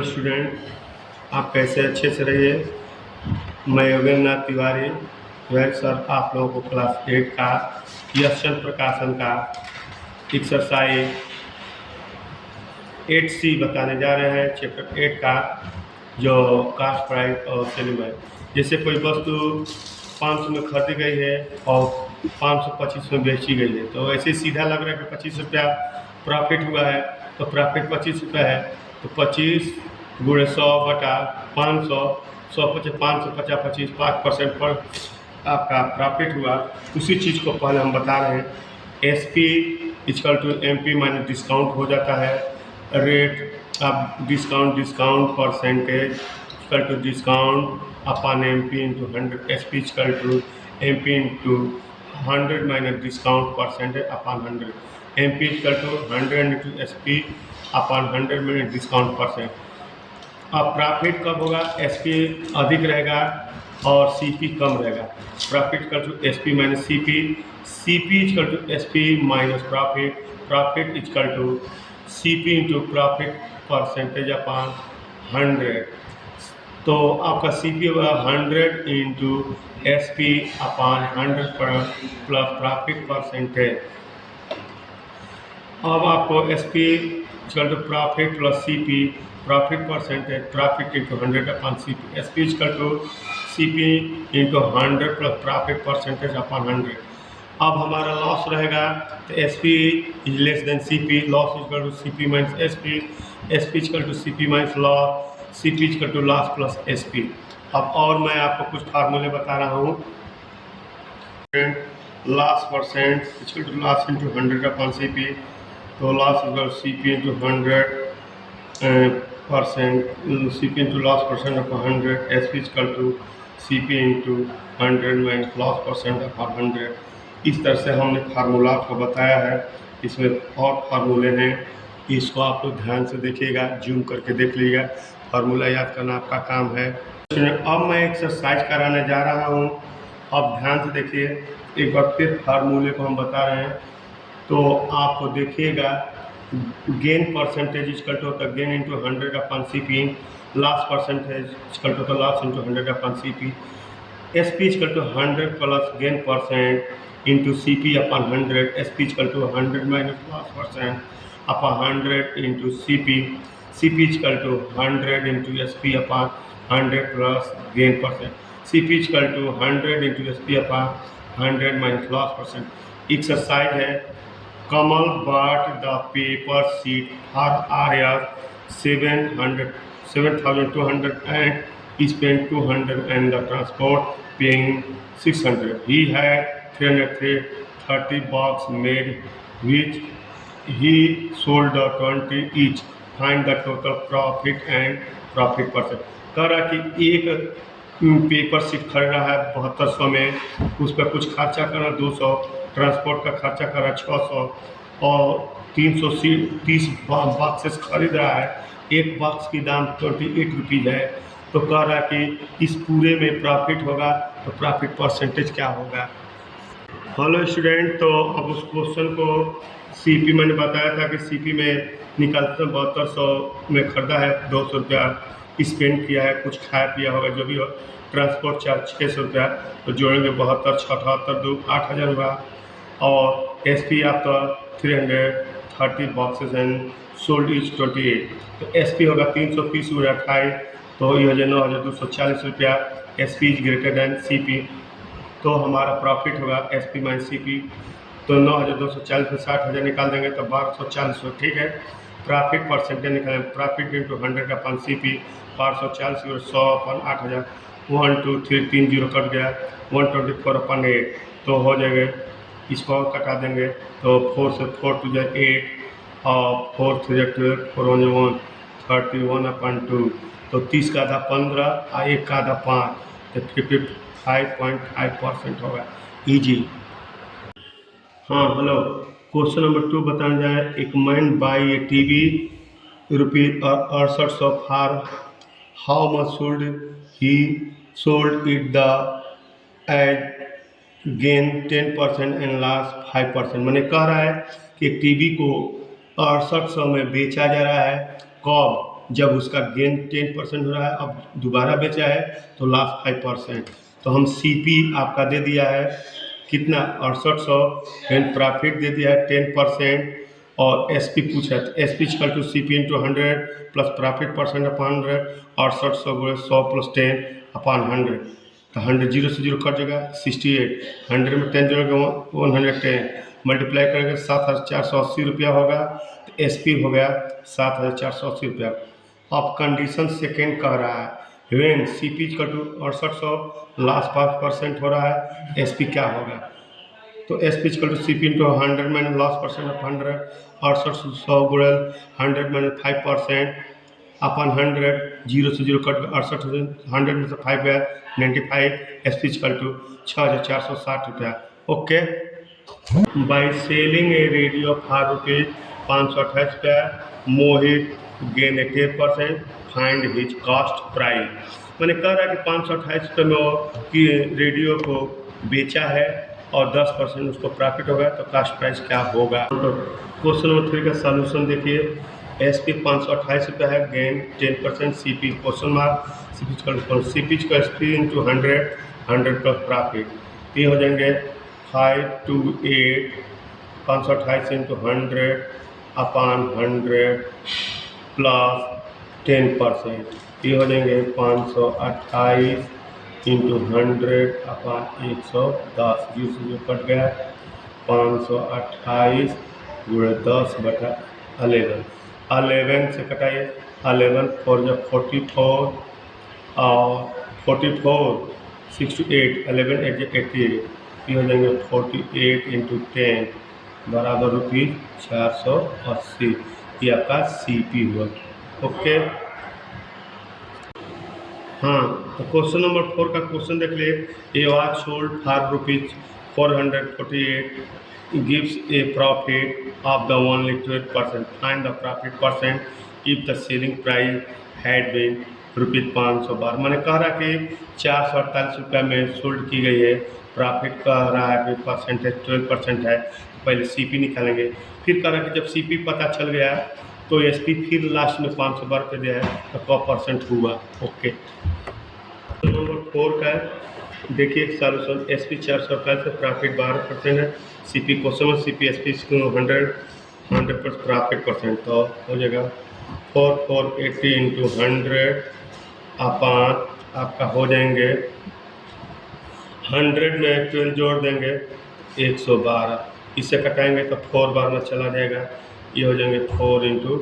Hello student, आप कैसे अच्छे से रहिए। मैं योगेंद्र नाथ तिवारी सर आप लोगों को क्लास 8 का यशचंद्र प्रकाशन का एक्सरसाइज 8C बताने जा रहे हैं। चैप्टर 8 का जो कास्ट प्राइस और सेलिंग है। जैसे कोई वस्तु 500 में खरीदी गई है और 525 में बेची गई है, तो ऐसे सीधा लग रहा है कि 25 रुपया प्रॉफिट हुआ है। तो प्रॉफिट 25 रुपया है, तो 25 गुणे 100 बटा 500, 550 25 5% पर आपका प्रॉफिट हुआ। उसी चीज़ को पहले हम बता रहे हैं। SP equal to MP minus discount हो जाता है। रेट अब discount percentage equal to discount upon MP into 100। SP equal to MP into 100 minus discount percentage upon 100। MP equal to 100 into SP upon 100 minus discount percent. अब profit कब होगा? SP अधिक रहेगा और CP कम रहेगा। Profit equal to SP minus CP equal to SP minus profit equal to CP into profit percentage upon 100। तो आपका CP होगा 100 into SP upon 100 plus profit percentage. अब आपको SP equal to profit plus CP profit percentage profit into 100 upon CP। SP equal to CP into 100 plus profit percentage upon 100। अब हमारा loss रहेगा तो SP is less than CP। Loss equal to CP minus SP equal to CP minus loss, CP equal to loss plus SP। अब और मैं आपको कुछ फार्मूले बता रहा हूँ। Loss percent equal to loss into 100 upon CP। तो loss equal to CP into 100 percent, CP into loss percent upon 100। SP equal to CP into 100 minus loss percent upon 100। इस तरह से हमने फार्मूला आपको बताया है। इसमें और फार्मूले हैं, इसको आप लोग ध्यान से देखिएगा, जूम करके देख लीजिएगा। फार्मूला याद करना आपका काम है। अब मैं एक्सरसाइज कराने जा रहा हूँ। अब ध्यान से देखिए, एक बार फिर फार्मूले को हम बता रहे हैं तो आपको देखिएगा। गेन परसेंटेज इक्वल टू होता है gain into 100 upon CP। Loss percentage equal to loss into 100 upon CP। SP equal to 100 plus gain percent into CP upon 100। SP equal to 100 minus loss percent upon 100 into CP equal to 100 into SP upon 100 plus gain percent. CP equal to 100 into SP upon 100 minus loss percent. Exercise है, Kamal bought the paper sheet for area 7,200 and spent 200 and the transport paying 600. He had 330 box made, which he sold the 20 each. Find the total profit and profit percent. कह रहा कि एक paper sheet खरीदा है 7200 में, उस पर कुछ खर्चा करा 200, ट्रांसपोर्ट का खर्चा करा 600 और 330 बॉक्सेस खरीद रहा है। एक बॉक्स की दाम 28 रुपीज़ है। तो कह रहा है कि इस पूरे में प्रॉफिट होगा, तो प्रॉफिट परसेंटेज क्या होगा। हेलो स्टूडेंट, तो अब उस क्वेश्चन को CP मैंने बताया था कि CP में निकलते 7200 में खरीदा है, 200 रुपया स्पेंड किया है, कुछ खाया पिया होगा जो भी हो, ट्रांसपोर्ट चार्ज 600 रुपया, तो जोड़ेंगे 72 78 2 8000 हुआ। और SP आपका 330 बॉक्सेस एंड सोल्ड इज 28। तो SP होगा 330 गुणा 28, तो ये हो जाए 9240 रुपया। SP is greater than CP, तो हमारा प्रॉफिट होगा SP माइनस CP। तो 9240 में 60,000 निकाल देंगे तो 1240 हो, ठीक है। प्रॉफिट परसेंटेज निकालेंगे, profit into 100 upon CP। 1240 100 upon 8000, 1 2 3 3 0 cut गया, 124 अपॉन 8, तो हो जाएगा। इसको और कटा देंगे तो 4 से 4 टू जाए 8 और 4 3 12, 4 1 1 31 अपॉन 2, तो 30 का आधा 15 और 1 का आधा 5, तो 55.5% होगा। ईजी। हाँ हेलो, क्वेश्चन नंबर 2 बताया जाए। एक man buy a TV ₹6800 for how much sold he sold it the age gain 10% and loss 5%। मैंने कह रहा है कि टीवी को 6800 में बेचा जा रहा है, कब? जब उसका गेन 10% हो रहा है, अब दोबारा बेचा है तो लॉस 5%। तो हम सीपी आपका दे दिया है कितना 6800, एंड प्रॉफिट दे दिया है 10%, और एसपी पूछा है तो SP equal to CP into 100 plus profit percent upon 100, 6800 गुणे 100 प्लस 10 अपॉन 100, तो 100 जीरो से जीरो कट जाएगा 68, 100 में 10 जोड़ेगा 110, मल्टीप्लाई करेंगे 7480 रुपया होगा, तो एसपी हो गया 7480 रुपया। अब कंडीशन सेकेंड कह रहा है when C P equal to 6800 last 5% हो रहा है, एस पी क्या होगा, तो S P equal to C P into 100 मैंने लास्ट परसेंट ऑफ 100, 6800 गुणल 100 मैंने 5% अपन 100, जीरो से जीरो कट 68, 100 में से 5 गया 95, एस पी इक्वल टू 6460 रुपया। Okay, by selling A radio for rupees 528 रुपया, मोहित गेन ए 10%, फाइंड हिज कॉस्ट प्राइस। मैंने कह रहा है कि 528 रुपये में वो कि रेडियो को बेचा है और 10% उसको प्रॉफिट होगा, तो कॉस्ट प्राइस क्या होगा। तो क्वेश्चन नंबर 3 का सॉल्यूशन देखिए, एस पी 528 रुपया है, gain 10%, C P question mark, C P को S P into 100 plus profit, ये हो जाएंगे 528, 528 इंटू 100 अपॉन 100 प्लस 10%, ये हो जाएंगे 528 इंटू 100 अपॉन 110, जीरो से जो कट गया 528 गुणे 10/11, 11 से कटाइए, 11 4 जब 44 और 44 6 to 8, 11 8 88, ये हो जाएंगे 48 इंटू 10 बराबर ₹480, ये आपका सी पी हुआ। ओके, हाँ, तो क्वेश्चन नंबर 4 का क्वेश्चन देख लिए, a watch sold for ₹448 gives a profit of the only 12%, find the profit percent if the selling price had been ₹512। मैंने कह रहा कि 448 रुपये में सोल्ड की गई है, प्रॉफिट कह रहा है कि परसेंटेज 12% है, तो पहले सीपी निकालेंगे, फिर कह रहा है कि जब सीपी पता चल गया तो एसपी फिर लास्ट में 512 रुपये दिया है, तो 100% हुआ। ओके, नंबर 4 का है, देखिए सॉल्यूशन, एस पी 428 से प्रॉफिट 12% है, C P question C P S P 100 पर प्रॉफिट परसेंट, तो हो जाएगा 4480 इंटू 100 अपान आपका हो जाएंगे 100 में 12 जोड़ देंगे 112, इससे कटाएंगे तो 4 बार में चला जाएगा, ये हो जाएंगे 4 इंटू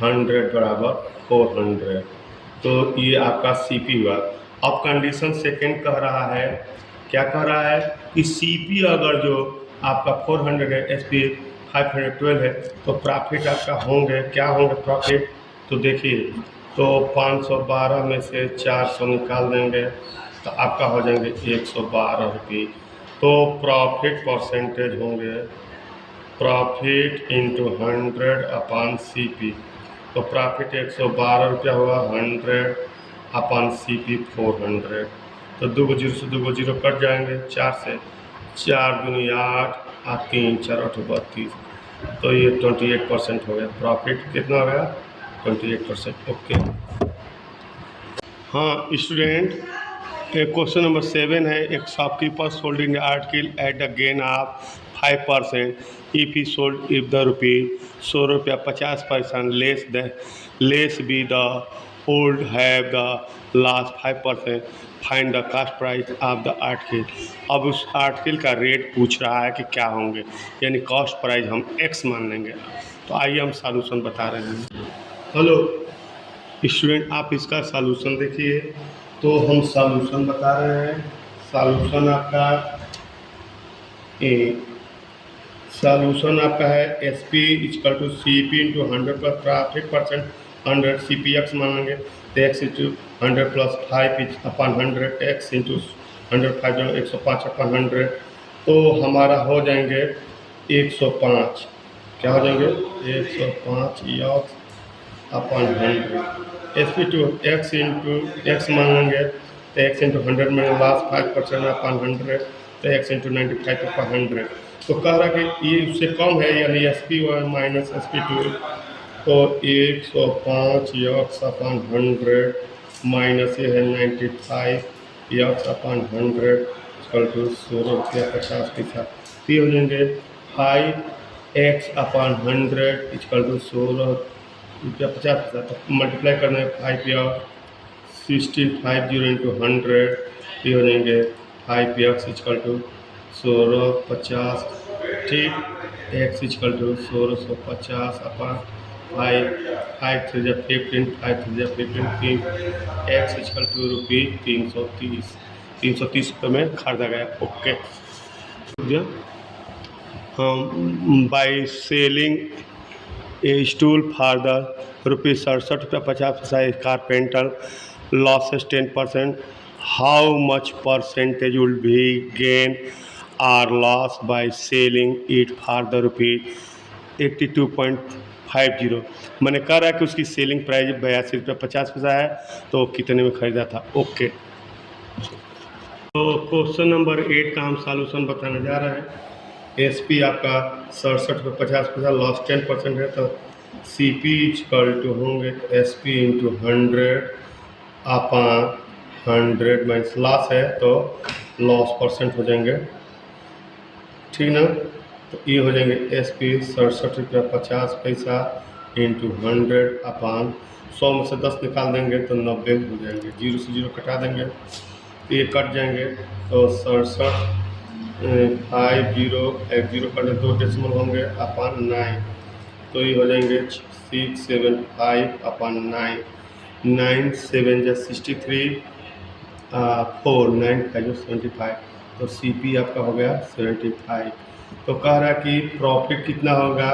100 बराबर 400, तो ये आपका सी पी हुआ। अब कंडीशन सेकेंड कह रहा है, क्या कह रहा है कि सी पी अगर जो आपका 400 है, एस पी 512 है, तो प्रॉफिट आपका होंगे, क्या होंगे प्रॉफिट, तो देखिए, तो 512 में से 400 निकाल देंगे तो आपका हो जाएंगे 112 रुपये, तो प्रॉफिट परसेंटेज होंगे प्रॉफिट इंटू 100 अपान सी पी, तो प्रॉफिट 112 रुपया हुआ, 100 अपान सी पी 400, तो 2 जीरो से 2 जीरो कट जाएंगे, 4 से 4 दूनी 8 और 3 4 8 32, तो ये 28% हो गया, प्रॉफिट कितना हो गया 28%। ओके, हाँ स्टूडेंट, क्वेश्चन नंबर 7 है, एक shopkeeper sold in article at the gain of 5% if he sold if the ₹100 less be the old have the last 5%, find the cost price of the article. अब उस article का rate पूछ रहा है कि क्या होंगे, यानी कॉस्ट प्राइस हम x मान लेंगे। तो आइए हम सॉल्यूशन बता रहे हैं। हेलो स्टूडेंट, आप इसका सॉल्यूशन देखिए, तो हम सॉल्यूशन बता रहे हैं। सॉल्यूशन आपका सॉल्यूशन आपका है S P equal to C P into 100 plus profit percent 100, C P X मान लेंगे, तो X into 100 plus 5 upon 100, X into 100 5 105 upon 100, तो हमारा हो जाएंगे 105, क्या हो जाएंगे 105 X upon 100, S P to X into X मान लेंगे, तो एक्स इंटू 100 में लास्ट 5% अपॉन 100, तो एक्स इंटू 95 अपॉन 100, तो कह रहा कि ये उससे कम है, यानी S P 1 minus S P 2 तो 105 यक्स अपन 100 माइनस ये है 95 यक्स अपन 100 इक्वल टू 16 रुपया 50 पैसा। तो ये हो जाएंगे 5 एक्स अपन 100 इक्वल टू 16 रुपया 50 पैसा। तो मल्टीप्लाई करना है 5 या 65 जीरो इंटू 100 ये हो जाएंगे 5 एक्स इक्वल टू 1650 ठीक। एक्स इक्वल टू 1650 अपन 5 3 जा 15 5 3 जा 15 एक्स इक्वल टू रुपीज 330 रुपये में खरीदा गया। Okay by selling a stool for the rupees 67 रुपया 50 पैसा carpenter losses 10%. How much percentage will be gain or loss by selling it for the rupees 82.50? मैंने कह रहा है कि उसकी सेलिंग प्राइस 82 रुपया 50 पैसा है तो कितने में खरीदा था। ओके तो क्वेश्चन नंबर 8 का हम सॉल्यूशन बताने जा रहे हैं। एसपी आपका 67 रुपया 50 पैसा लॉस 10% है तो सीपी इक्वल टू होंगे एसपी इंटू 100 अपन 100 माइनस लॉस है तो लॉस परसेंट हो जाएंगे ठीक ना। तो ये हो जाएंगे एस पी 67 रुपया 50 पैसा इंटू 100 अपन 100 में से 10 निकाल देंगे तो 90 हो जाएंगे। 0 से 0 कटा देंगे तो ये कट जाएंगे तो 67 5 0 1 0 कट 2 डेसिमल होंगे अपन 9 तो ये हो जाएंगे 6 7 5 अपन 9 7 जा 63 4 9 5 75 तो सीपी आपका हो गया 75। तो कह रहा है कि प्रॉफिट कितना होगा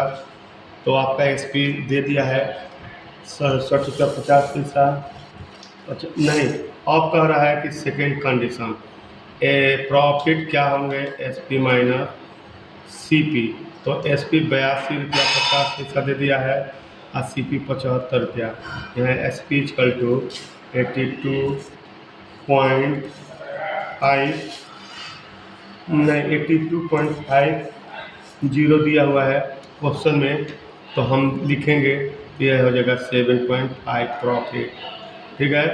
तो आपका एसपी दे दिया है 67 रुपया 50 पैसा। अच्छा नहीं अब कह रहा है कि सेकेंड कंडीशन प्रॉफिट क्या होंगे एसपी माइनस सीपी। तो एसपी 82 रुपया 50 पैसा दे दिया है और सीपी 75 रुपया। यहाँ एसपी इक्वल टू 82.50 दिया हुआ है क्वेश्चन में तो हम लिखेंगे यह हो जाएगा 7.5 प्रॉफिट ठीक है।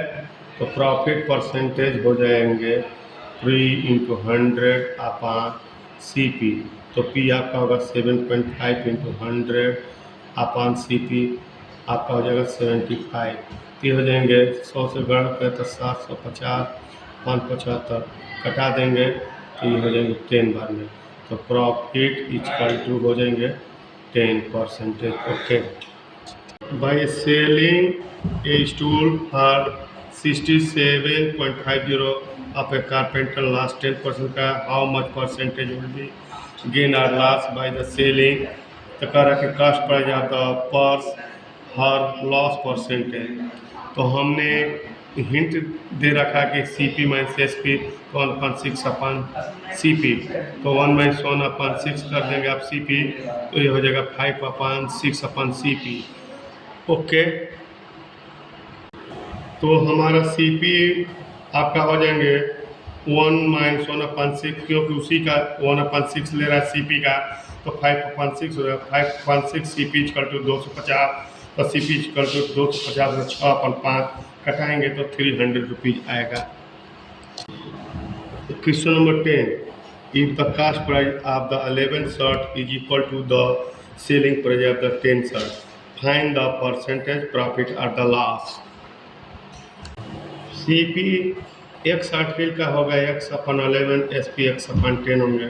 तो प्रॉफिट परसेंटेज हो जाएंगे 3 इंटू 100 अपन सी पी। तो पी आपका होगा 7.5 इंटू 100 अपन सी पी आपका हो जाएगा 75। ये हो जाएंगे 100 से गढ़ पे तो 750 575 कटा देंगे तो ये हो जाएंगे 10 बार में। तो प्रॉफिट इक्वल टू हो जाएंगे 10%। Okay by selling a stool for 67.50 off a carpenter loss 10% का how much percentage will be gain or loss by the selling. तो कह रहा कि कास्ट प्राइस आता पर्स हर लॉस परसेंटेज। तो हमने हिंट दे रखा कि C P minus S P 1/6 upon C P तो 1/1/6 कर देंगे आप सी पी तो ये हो जाएगा 5/6 अपन सी पी। ओके तो हमारा सी पी आपका हो जाएंगे 1/1/6 क्योंकि उसी का 1/6 ले रहा है सी पी का तो 5/6 हो जाएगा। 5/6 सी पी इक्वल टू 250 तो सी पी इक्वल टू 250 में 6/5 कटाएंगे तो 300 रुपीज आएगा। Question number 10 if the cost price of the 11 shirt is equal to the selling price of the 10 shirt find the percentage profit और the loss. C P X article का होगा x/11 S P x/10 होंगे।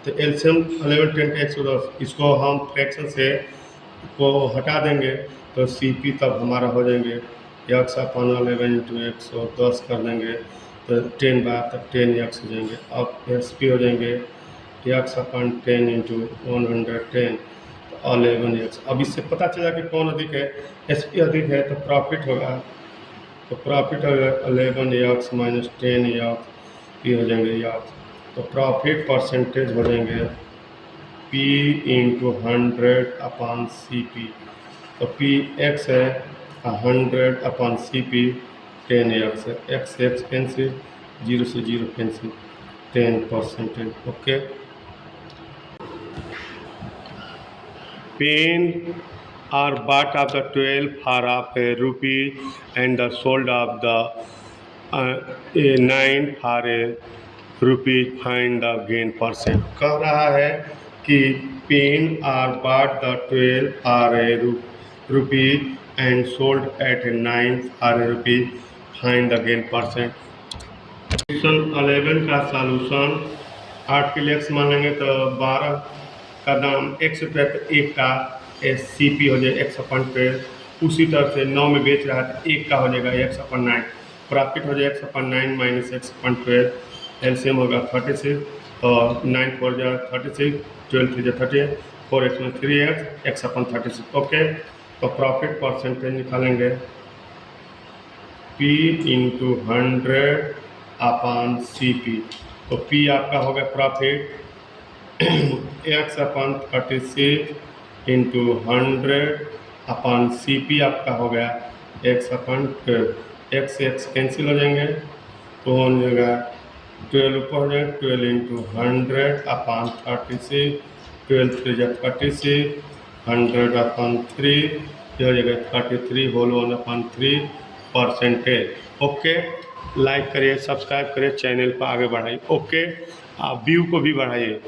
तो LCM 11 10 का 110 इसको हम fraction से को हटा देंगे तो सी पी तब हमारा हो जाएंगे x/11 इंटू 110 कर देंगे तो 10 बार तक 10 एक्स हो जाएंगे। अब एस पी हो जाएंगे x/10 इंटू 110 तो 11 एक्स। अब इससे पता चला कि कौन अधिक है एस पी अधिक है तो प्रॉफिट होगा तो प्रॉफिट होगा 11 एक्स माइनस 10 एक्स पी हो जाएंगे एक्स। तो प्रॉफिट परसेंटेज हो जाएंगे P into 100 upon C P. तो पी एक्स है 100 अपन सी पी 10 एक्स है एक्स एक्स कैंसिल 0 से 0 cancel 10%। Okay pen are bought of the 12 for of a rupee and the sold of the a 9 for a rupee, find the gain percent। कह रहा है कि pen are bought the 12 for a rupee and sold at 9 for a rupee, find the gain percent। Question 11 का solution 8 के लिए x मान लेंगे तो 12 का दाम x रुपये तो एक का सी पी हो जाएगा एक्स अपन 12। उसी तरह से 9 में बेच रहा है तो एक का हो जाएगा एक्स अपन 9, प्रॉफिट हो जाएगा x upon 9 minus x upon 12, LCM होगा 36 और 9 4 जा 36, 12 3 जा 38, 4x में 3x, एक्स अपन 36। ओके, तो प्रॉफिट परसेंटेज निकालेंगे P into 100 upon C P. तो P आपका हो गया profit x upon 36 into 100 upon C P आपका हो गया एक्स अपन 12। एक्स से एक्स कैंसिल हो जाएंगे तो हो जाएगा 12 ऊपर हो जाएगा 12 इंटू 100 अपन 36, 12 3 जा 36, 100 अपन 3, ये हो जाएगा 33 होल 1 अपन 3%। ओके, लाइक करिए, सब्सक्राइब करिए, चैनल को आगे बढ़ाइए। ओके, आप व्यू को भी बढ़ाइए।